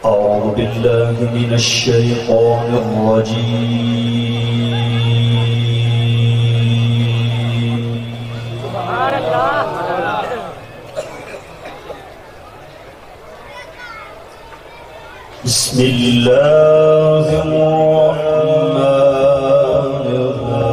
أعوذ بالله من الشيطان الرجيم. سبحان الله. بسم الله الرحمن الرحيم.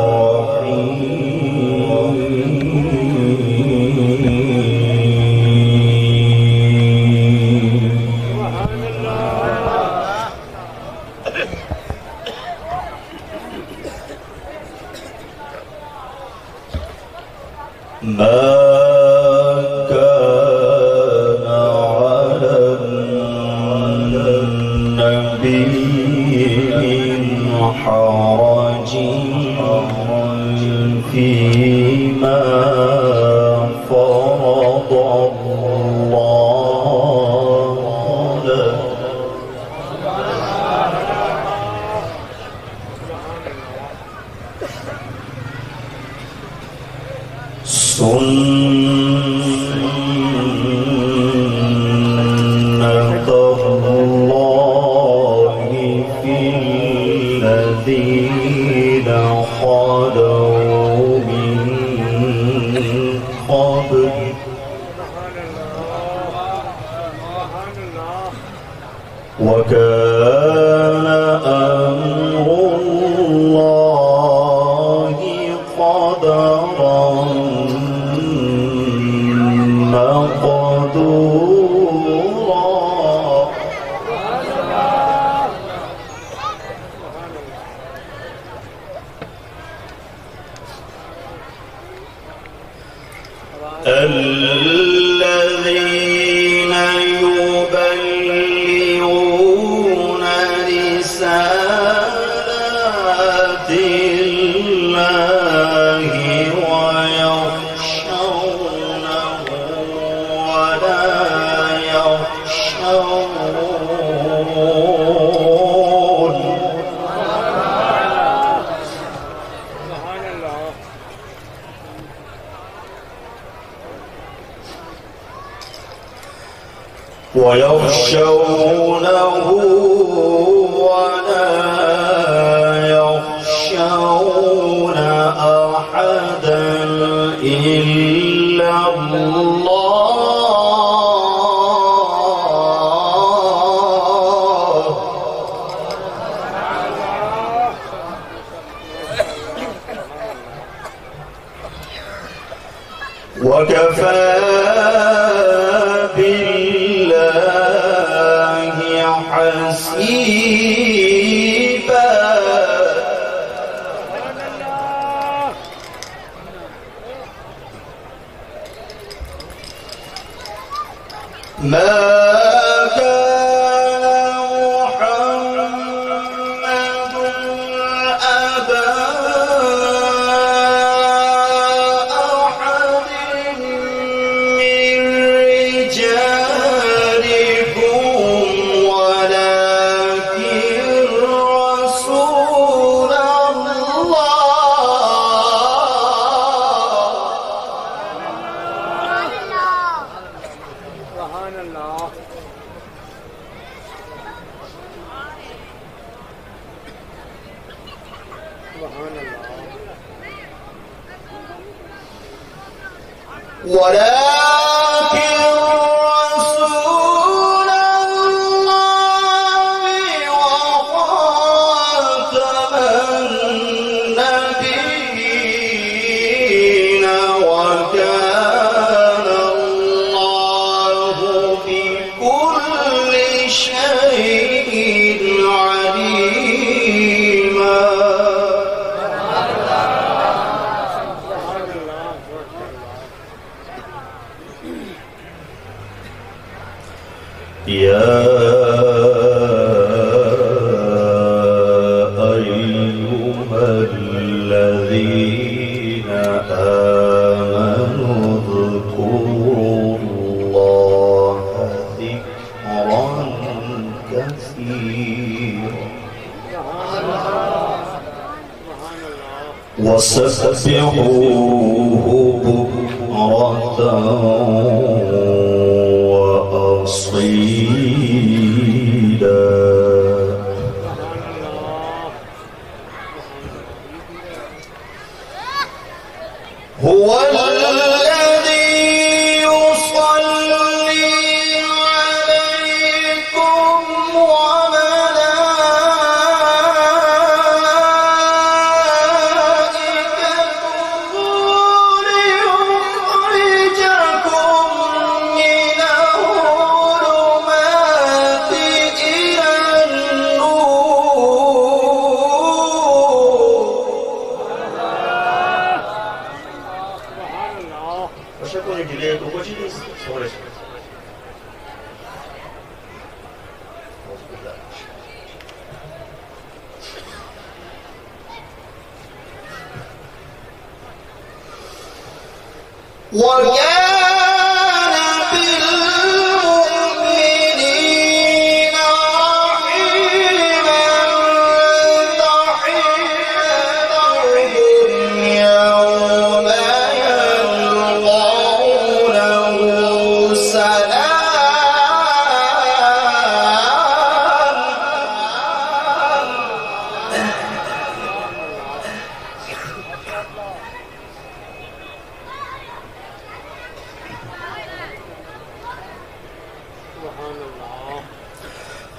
ما كان على النبي من حرج فيما فرض الله له. سنة الله في الذين خلوا من قبل وكان أمر الله قدرا مقدورا. الذين يبلغون رسالات الله ويخشونه ولا يخشون. ويخشونه ولا يخشون أحدا إلا الله. وكفى بالله حسيبا. ما كان محمد أبا أحد من رجالكم ولكن رسول الله. ولكن رسول الله وخاتم النبيين وكان الله بكل شيء عليما. يا أيها الذين آمنوا اذكروا الله ذكرا كثيرا وسبحوه بكرة وأصيلا.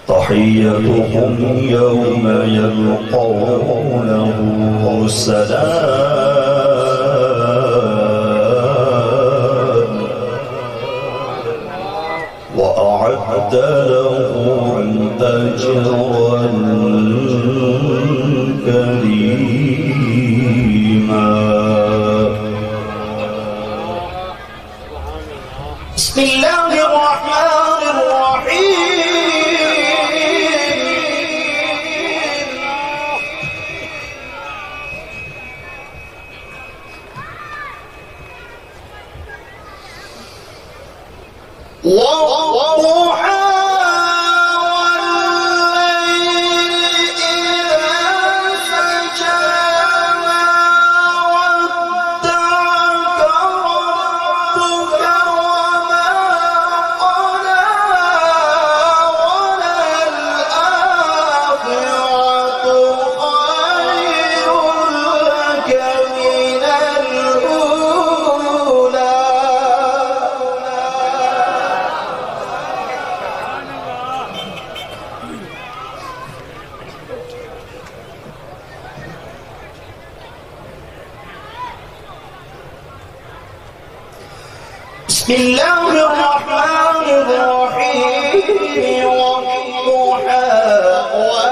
تحيتهم يوم يلقونه سلام وأعد لهم أجرا كريما. بسم الله الرحمن الرحيم. بسم الله الرحمن الرحيم. والضحى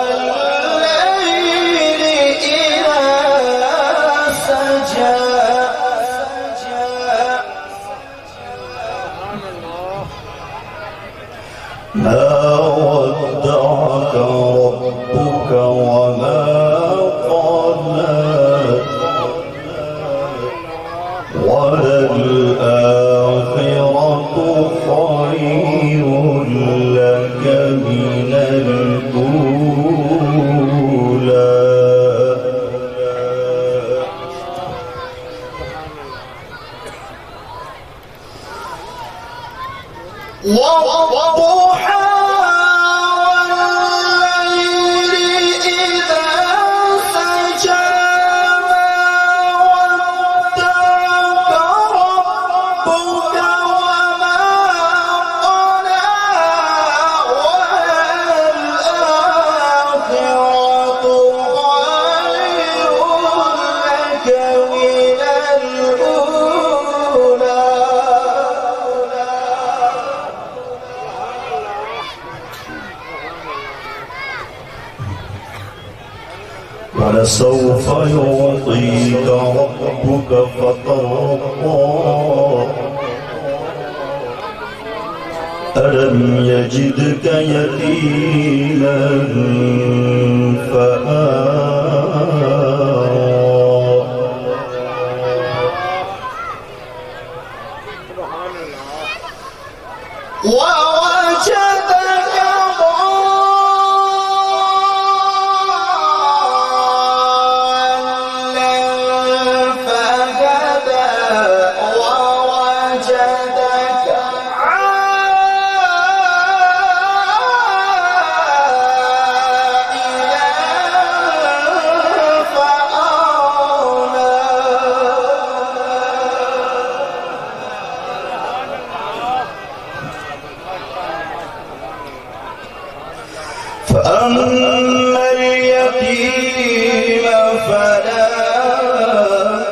والليل إذا سجى ما ودعك ربك وما قلى وللآخرة خير لك من الأولى. والضحى والليل إذا سجى ما ودعك ربك وما قلى وللآخرة خير لك من الأولى. ولسوف يعطيك ربك فترضى ألم يجدك يتيما فآوى ووجدك فأما اليتيم فلا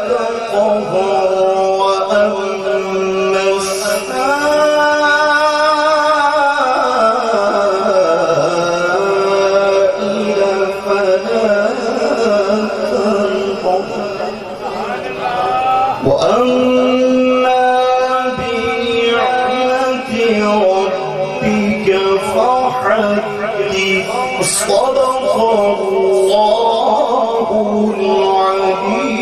تقهر وأما السائل فلا تنهر وأما بنعمة ربك فحدث. صدق الله العليم.